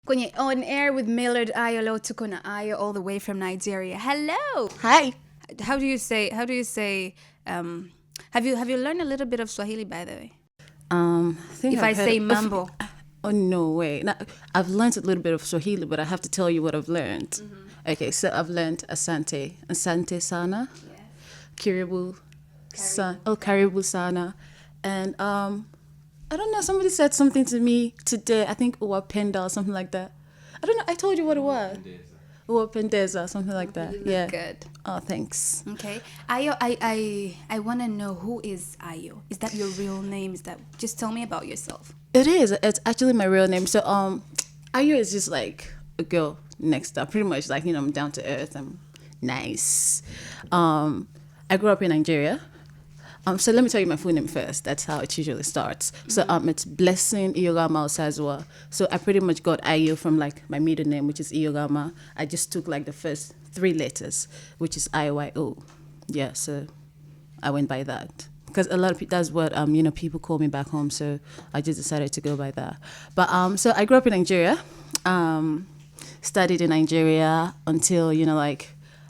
Kwenye on air with Millard, IYO, tuko na IYO all the way from Nigeria. Hello. Hi. How do you say have you learned a little bit of Swahili, by the way? I think If I say mambo. Oh no way. Now, I've learned a little bit of Swahili, but I have to tell you what I've learned. Okay, so I've learned asante sana, Yes. karibu sana, and I don't know. Somebody said something to me today. I think uwapenda or something like that. I don't know. I told you what it was. Uwapendeza, something like that. You look Yeah. good. Oh, thanks. Okay. IYO, I want to know, who is IYO? Is that your real name? Just tell me about yourself. It is. It's actually my real name. So Ayu is just like a girl next up. Pretty much like, I'm down to earth. I'm nice. I grew up in Nigeria. So let me tell you my full name first. That's how it usually starts. So it's Blessing Iyogama Osazwa. So I pretty much got Ayu from like my middle name, which is Iyogama. I just took like the first 3 letters, which is IYO. Yeah, so I went by that. Because a lot of people, that's what people call me back home, so I just decided to go by that. But so I grew up in Nigeria, studied in Nigeria until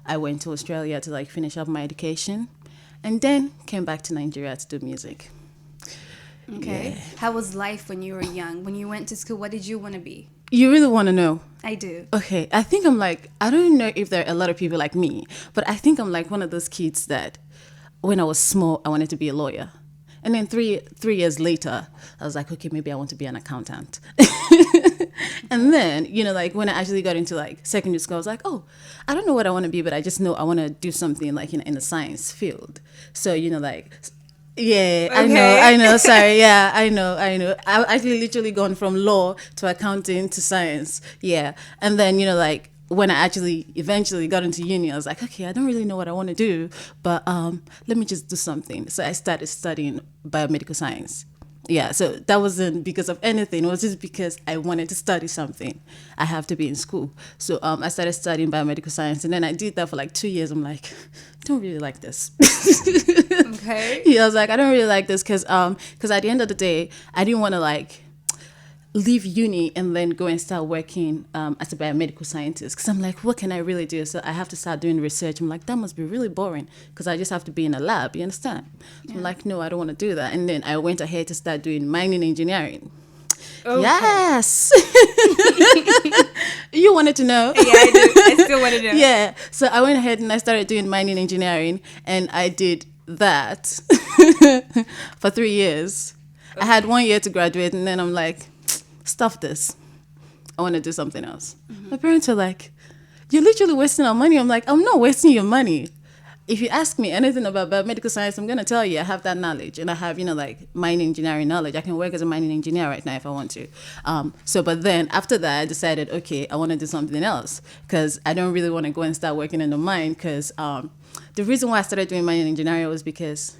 I went to Australia to like finish up my education, and then came back to Nigeria to do music. Okay. Yeah. How was life when you were young? When you went to school, what did you want to be? You really want to know? I do. Okay, I think I'm like, I don't know if there are a lot of people like me, but I think I'm like one of those kids that when I was small, I wanted to be a lawyer. And then three years later, I was like, okay, maybe I want to be an accountant. And then, when I actually got into like secondary school, I was like, oh, I don't know what I want to be, but I just know I want to do something like in the science field. So, yeah, Okay. I know. Sorry. Yeah, I know. I've actually literally gone from law to accounting to science. Yeah. And then, when I actually eventually got into uni, I was like, okay, I don't really know what I want to do, but let me just do something. So I started studying biomedical science. Yeah, so that wasn't because of anything. It was just because I wanted to study something. I have to be in school. So I started studying biomedical science, and then I did that for like 2 years. I'm like, I don't really like this. Okay. Yeah, I was like, I don't really like this because at the end of the day, I didn't want to like leave uni and then go and start working as a biomedical scientist, because I'm like, what can I really do? So I have to start doing research. I'm like, that must be really boring because I just have to be in a lab, you understand? So I'm like, no, I don't want to do that. And then I went ahead to start doing mining engineering. Okay. Yes. You wanted to know? Yeah, I do. I still want to know. Yeah, so I went ahead and I started doing mining engineering, and I did that for 3 years. I had 1 year to graduate, and then I'm like, stuff this. I want to do something else. My parents are like, you're literally wasting our money. I'm like, I'm not wasting your money. If you ask me anything about biomedical science, I'm going to tell you I have that knowledge, and I have, mining engineering knowledge. I can work as a mining engineer right now if I want to. But then after that, I decided, okay, I want to do something else because I don't really want to go and start working in the mine, because the reason why I started doing mining engineering was because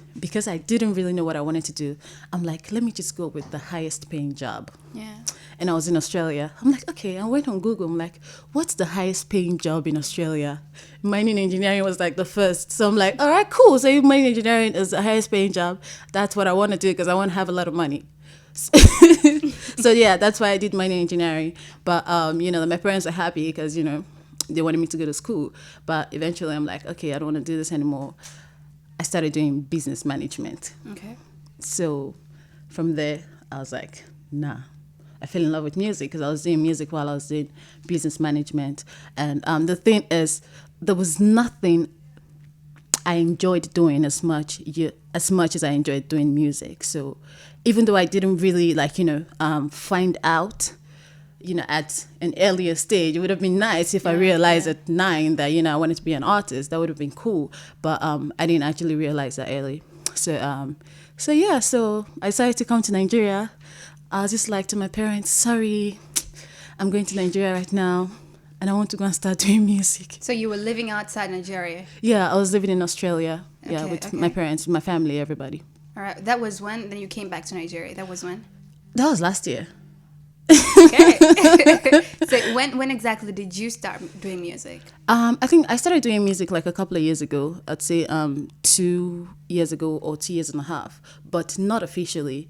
I didn't really know what I wanted to do. I'm like, let me just go with the highest paying job. Yeah. And I was in Australia. I'm like, okay, I went on Google. I'm like, what's the highest paying job in Australia? Mining engineering was like the first. So I'm like, all right, cool. So if mining engineering is the highest paying job, that's what I want to do because I want to have a lot of money. So yeah, that's why I did mining engineering. But, my parents are happy because, they wanted me to go to school. But eventually I'm like, okay, I don't want to do this anymore. I started doing business management. Okay. So from there, I was like, nah. I fell in love with music because I was doing music while I was doing business management. And the thing is, there was nothing I enjoyed doing as much as I enjoyed doing music. So even though I didn't really find out, at an earlier stage, it would have been nice if I realized at 9 that, I wanted to be an artist. That would have been cool. But I didn't actually realize that early. So I decided to come to Nigeria. I was just like to my parents, sorry, I'm going to Nigeria right now, and I want to go and start doing music. So you were living outside Nigeria? Yeah, I was living in Australia. Okay, My parents, my family, everybody. All right. That was when? Then you came back to Nigeria. That was when? That was last year. Okay. So when exactly did you start doing music? I think I started doing music like a couple of years ago. I'd say 2 years ago or 2 years and a half, but not officially.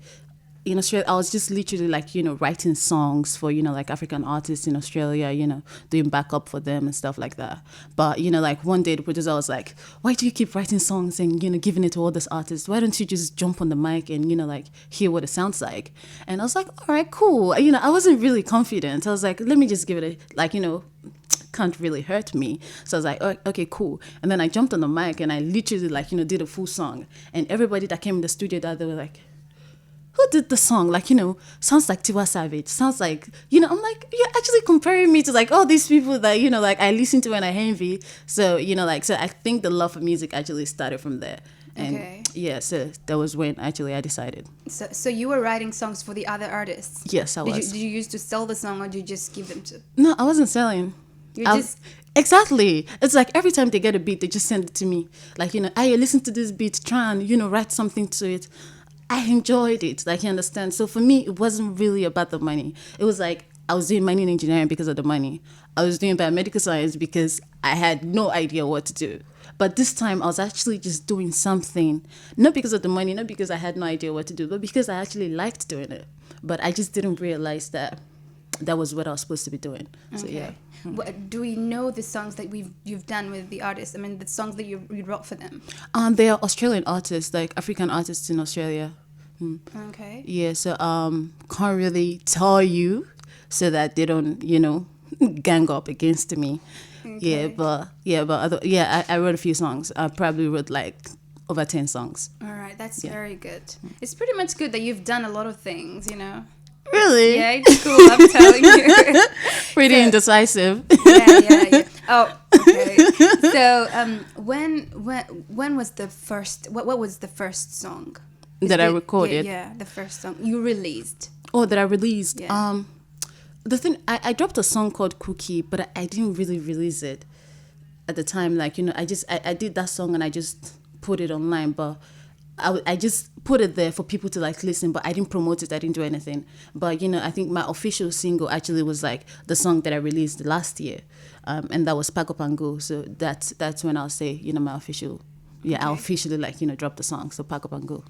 in Australia, I was just literally like, writing songs for, like African artists in Australia, doing backup for them and stuff like that. But, like one day the producer was like, why do you keep writing songs and, giving it to all these artists? Why don't you just jump on the mic and, like hear what it sounds like? And I was like, all right, cool. I wasn't really confident. I was like, let me just give it can't really hurt me. So I was like, oh, okay, cool. And then I jumped on the mic and I literally did a full song. And everybody that came in the studio they were like, who did the song? Sounds like Tiwa Savage. Sounds like, I'm like, you're actually comparing me to like all these people that, I listen to and I envy. So, so I think the love for music actually started from there. And okay. Yeah, so that was when actually I decided. So you were writing songs for the other artists? Yes, I was. Did you used to sell the song or did you just give them to? No, I wasn't selling. Exactly. It's like every time they get a beat, they just send it to me. Like, I listen to this beat, try and, write something to it. I enjoyed it, like, you understand? So for me, it wasn't really about the money. It was like I was doing mining engineering because of the money. I was doing biomedical science because I had no idea what to do. But this time I was actually just doing something, not because of the money, not because I had no idea what to do, but because I actually liked doing it. But I just didn't realize that was what I was supposed to be doing. So yeah. Do we know the songs that you've done with the artists? I mean, the songs that you wrote for them. They are Australian artists, like African artists in Australia. Okay. Yeah. So can't really tell you so that they don't gang up against me. Okay. I wrote a few songs. I probably wrote like over 10 songs. All right, that's very good. It's pretty much good that you've done a lot of things. Really? Yeah, it's cool. I'm telling you. Pretty indecisive. Yeah. Oh, okay. So, when was the first? What was the first song that I recorded? Yeah, the first song you released. Oh, that I released. Yeah. The thing I dropped a song called Cookie, but I didn't really release it at the time. Like I did that song and I just put it online, but I just put it there for people to like listen, but I didn't promote it. I didn't do anything. But, I think my official single actually was like the song that I released last year. And that was Pack Up and Go. So that's when I'll say, my official, I officially like, dropped the song. So Pack Up and Go.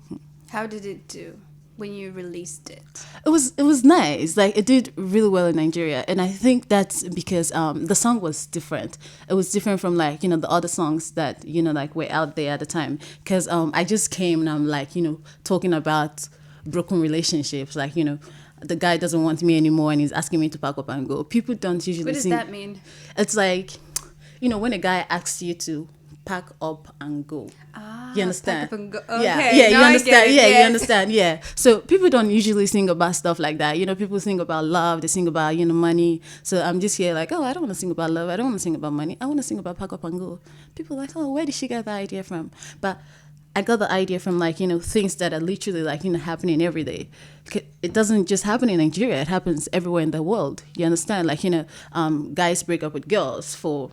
How did it do when you released it? It was nice. Like it did really well in Nigeria. And I think that's because the song was different. It was different from like, the other songs that, like were out there at the time. Because I just came and I'm like, talking about broken relationships. Like, the guy doesn't want me anymore and he's asking me to pack up and go. People don't usually What does that mean? It's like, when a guy asks you to pack up and go. You understand? Pack up and go. Okay. Yeah, now you understand. I get it. Yeah, Yes. you understand. Yeah. So people don't usually sing about stuff like that. People sing about love. They sing about, money. So I'm just here like, oh, I don't want to sing about love. I don't want to sing about money. I want to sing about pack up and go. People are like, oh, where did she get that idea from? But I got the idea from like, things that are literally like, happening every day. It doesn't just happen in Nigeria. It happens everywhere in the world. You understand? Like, guys break up with girls for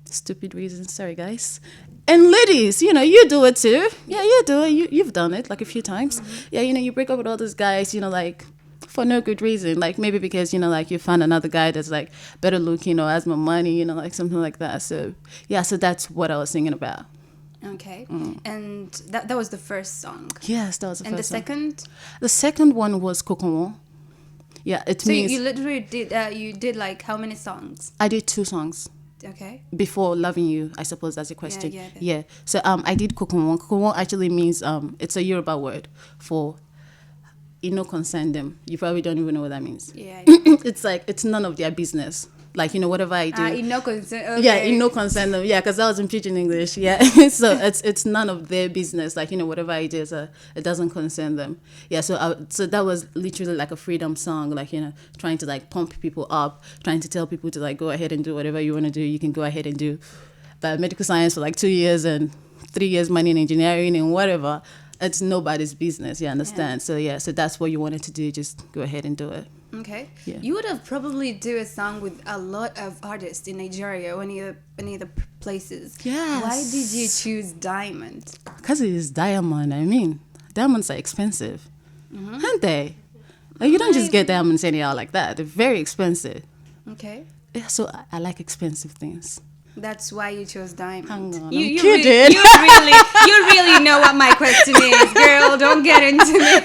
stupid reasons. Sorry, guys. And ladies, you do it too. Yeah, you do it. You've done it like a few times. Mm-hmm. Yeah, you break up with all those guys, like for no good reason. Like maybe because, like you found another guy that's like better looking or has more money, like something like that. So yeah, so that's what I was singing about. Okay. And that was the first song. Yes, that was the first And the song. second? The second one was Kwenye. Yeah, it means... So you literally did like how many songs? I did 2 songs. Okay. Before Loving You, I suppose that's your question. Yeah. So I did Kwenye. Kwenye actually means it's a Yoruba word for concern them. You probably don't even know what that means. Yeah. It's like it's none of their business. Like whatever I do. No concern. Okay. Yeah, no concern them. Yeah, because I was in pidgin English. Yeah, so it's none of their business. Like whatever I do, it doesn't concern them. Yeah, so that was literally like a freedom song. Like trying to like pump people up, trying to tell people to like go ahead and do whatever you want to do. You can go ahead and do medical science for like 2 years and 3 years money in engineering and whatever. It's nobody's business. You understand? Yeah. So that's what you wanted to do. Just go ahead and do it. Okay. Yeah. You would have probably do a song with a lot of artists in Nigeria or any other places. Yes. Why did you choose Diamond? Because it is diamond. I mean, diamonds are expensive, aren't they? Like you don't just get diamonds anyhow like that. They're very expensive. Okay. Yeah, so I like expensive things. That's why you chose Diamond. Hang on, You, I'm you, kidding. you really know what my question is, girl. Don't get into me.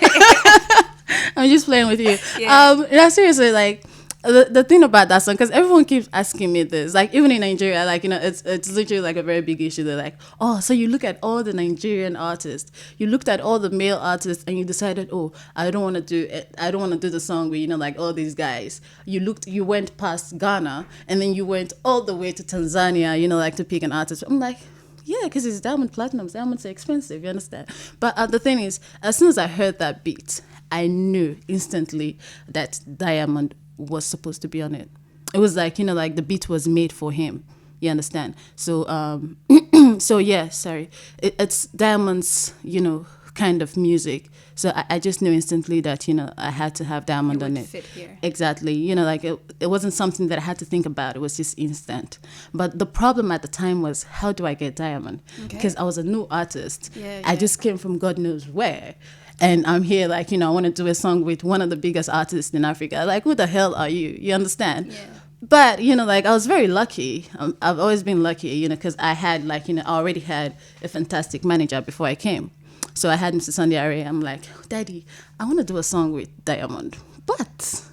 I'm just playing with you. Yeah. No, seriously, like the thing about that song, because everyone keeps asking me this, like even in Nigeria, like it's literally like a very big issue. They're like, oh, so you look at all the Nigerian artists, you looked at all the male artists, and you decided, oh, I don't want to do it. I don't want to do the song with like all these guys. You went past Ghana, and then you went all the way to Tanzania, like to pick an artist. I'm like, yeah, because it's Diamond Platnumz. Diamonds are expensive, you understand? But the thing is, as soon as I heard that beat, I knew instantly that Diamond was supposed to be on it. It was like, like the beat was made for him. You understand? So, so yeah, sorry. It's Diamond's, kind of music. So I just knew instantly that, I had to have Diamond on it. Fit here. Exactly. Like it wasn't something that I had to think about. It was just instant. But the problem at the time was, how do I get Diamond? Because I was a new artist. Yeah, I just came from God knows where. And I'm here like, I want to do a song with one of the biggest artists in Africa. Like, who the hell are you? You understand? Yeah. But, like, I was very lucky. I've always been lucky, because I had, like, I already had a fantastic manager before I came. So I had Mr. Sunday Array. I'm like, Daddy, I want to do a song with Diamond. But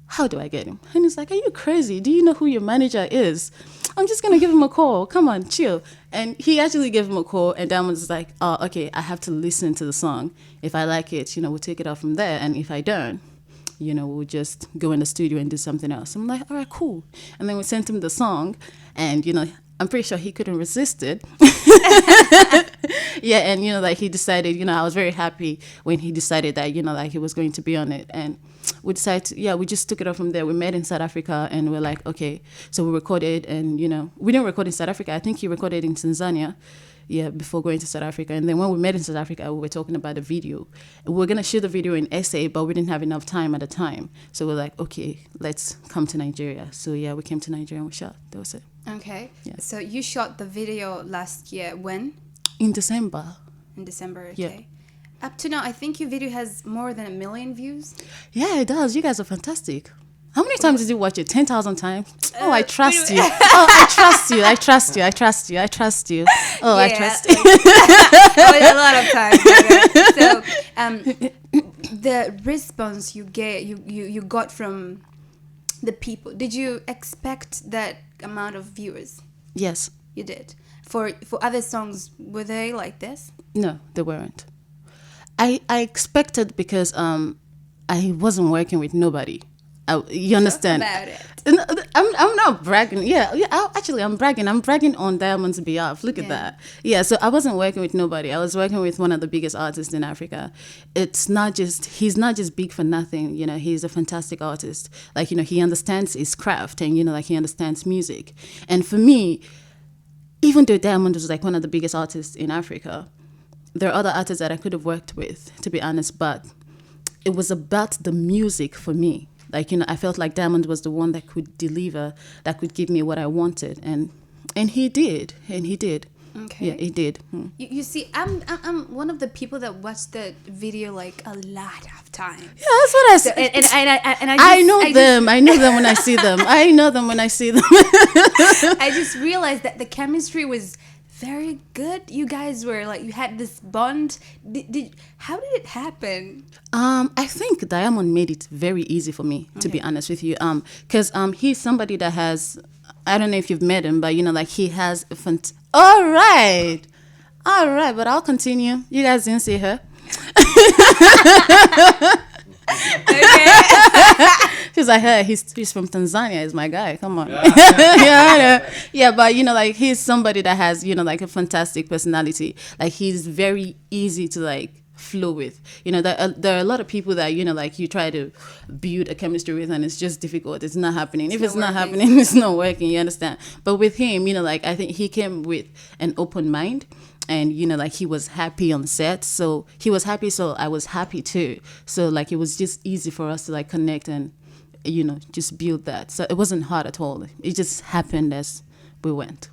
how do I get him? And he's like, are you crazy? Do you know who your manager is? I'm just going to give him a call. Come on, chill. And he actually gave him a call, and Diamond's like, oh, okay, I have to listen to the song. If I like it, we'll take it off from there. And if I don't, we'll just go in the studio and do something else. I'm like, all right, cool. And then we sent him the song, and, I'm pretty sure he couldn't resist it. Yeah, and, like he decided, I was very happy when he decided that, like he was going to be on it. And we decided, we just took it off from there. We met in South Africa, and we're like, okay. So we recorded, and, we didn't record in South Africa. I think he recorded in Tanzania, before going to South Africa. And then when we met in South Africa, we were talking about the video. We were going to shoot the video in SA, but we didn't have enough time at the time. So we're like, okay, let's come to Nigeria. So, we came to Nigeria and we shot. That was it. Okay. Yeah. So you shot the video last year. When? In December. In December, Yeah. okay. Up to now, I think your video has more than 1 million views. Yeah, it does. You guys are fantastic. How many times did you watch it? 10,000 times? Oh, I trust you. Oh, I trust you. I trust you. I trust you. I trust you. Oh, I trust you. A lot of times. So, the response you got from the people, did you expect that amount of viewers? Yes. You did. For other songs, were they like this? No, they weren't. I expected because I wasn't working with nobody. You understand? Talk about it. I'm not bragging. Yeah. Actually, I'm bragging. I'm bragging on Diamond's behalf. Look at that. Yeah. So I wasn't working with nobody. I was working with one of the biggest artists in Africa. He's not just big for nothing. He's a fantastic artist. Like, he understands his craft, and, like he understands music. And for me, even though Diamond was like one of the biggest artists in Africa, there are other artists that I could have worked with, to be honest, but it was about the music for me. Like, I felt like Diamond was the one that could deliver, that could give me what I wanted. And he did. And he did. Okay. Yeah, he did. You see, I'm one of the people that watched the video like a lot of times. Yeah, that's what I said. I know them when I see them. I know them when I see them. I just realized that the chemistry was very good. You guys were like, you had this bond. How did it happen? I think Diamond made it very easy for me, to be honest with you. Because he's somebody that has, I don't know if you've met him, but like he has a all right, but I'll continue. You guys didn't see her. Okay. She's like, hey, he's from Tanzania. He's my guy. Come on. Yeah, but like he's somebody that has like a fantastic personality. Like he's very easy to like flow with. There are a lot of people that like you try to build a chemistry with, and it's just difficult. It's not happening. If it's not happening, it's not working. You understand? But with him, like I think he came with an open mind. And, like he was happy on set. So he was happy. So I was happy too. So like it was just easy for us to like connect and, just build that. So it wasn't hard at all. It just happened as we went.